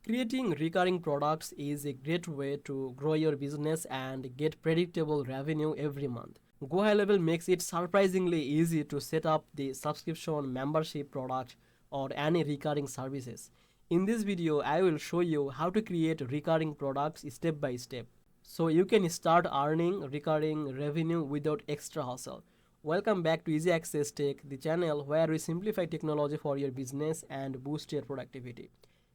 Creating recurring products is a great way to grow your business and get predictable revenue every month. GoHighLevel makes it surprisingly easy to set up the subscription, membership product, or any recurring services. In this video, I will show you how to create recurring products step by step, so you can start earning recurring revenue without extra hustle. Welcome back to Easy Access Tech, the channel where we simplify technology for your business and boost your productivity.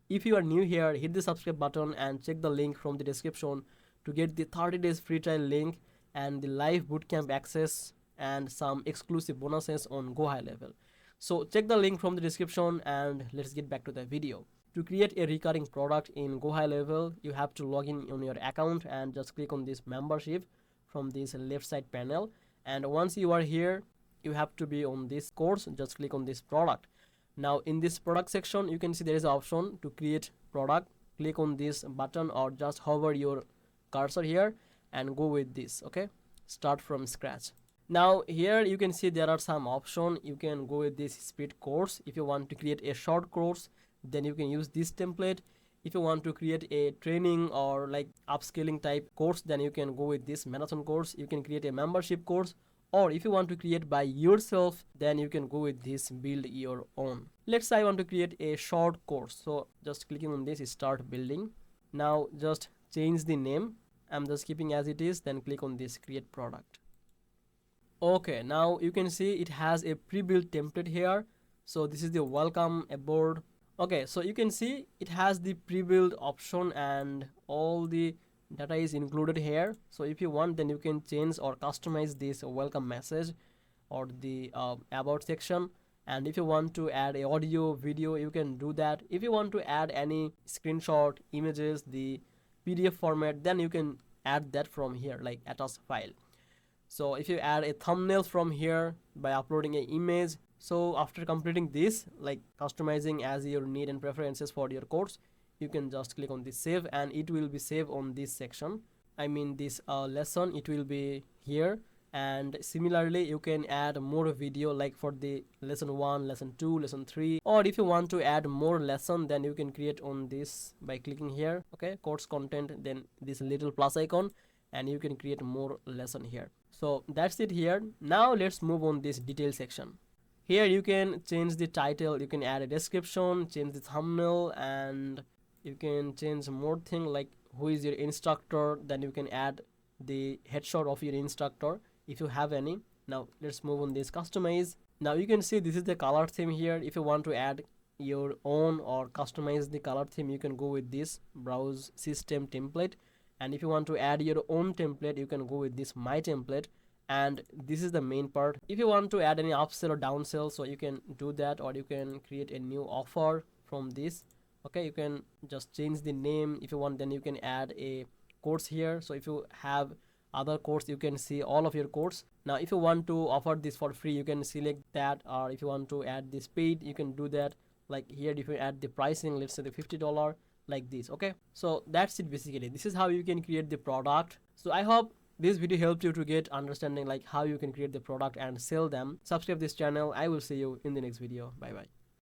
If you are new here, hit the subscribe button and check the link from the description to get the 30 days free trial link and the live bootcamp access and some exclusive bonuses on GoHighLevel. So check the link from the description and let's get back to the video. To create a recurring product in GoHighLevel, you have to log in on your account and just click on this membership from this left side panel. And once you are here, you have to be on this course. Just click on this product. Now in this product section, you can see there is an option to create product. Click on this button or just hover your cursor here and go with this. Okay, start from scratch. Now here you can see there are some options. You can go with this speed course. If you want to create a short course, then you can use this template. If you want to create a training or like upscaling type course, then you can go with this marathon course. You can create a membership course, or if you want to create by yourself, then you can go with this build your own. Let's say I want to create a short course, so just clicking on this start building. Now just change the name. I'm just keeping as it is, then click on this create product. Okay, now you can see it has a pre-built template here. So this is the welcome aboard. Okay, so you can see it has the pre-built option and all the data is included here. So if you want, then you can change or customize this welcome message or the about section. And if you want to add a audio, video, you can do that. If you want to add any screenshot, images, the PDF format, then you can add that from here, like attach file. So if you add a thumbnail from here by uploading an image, so after completing this, like customizing as your need and preferences for your course, you can just click on this save and it will be saved on this section. I mean this lesson, it will be here. And similarly, you can add more video like for the lesson 1, lesson 2, lesson 3, or if you want to add more lesson, then you can create on this by clicking here. Okay, course content, then this little plus icon, and you can create more lesson here. So that's it here. Now let's move on this detail section. Here you can change the title, you can add a description, change the thumbnail, and you can change more thing like who is your instructor. Then you can add the headshot of your instructor if you have any. Now let's move on this customize. Now you can see this is the color theme here. If you want to add your own or customize the color theme, you can go with this browse system template. And if you want to add your own template, you can go with this my template. And this is the main part. If you want to add any upsell or downsell, so you can do that, or you can create a new offer from this. Okay, you can just change the name if you want. Then you can add a course here. So if you have other course, you can see all of your course. Now if you want to offer this for free, you can select that, or if you want to add this paid, you can do that. Like here, if you add the pricing, let's say the $50 like this. Okay, so that's it. Basically this is how you can create the product. So I hope this video helped you to get understanding like how you can create the product and sell them. Subscribe this channel. I will see you in the next video. Bye bye.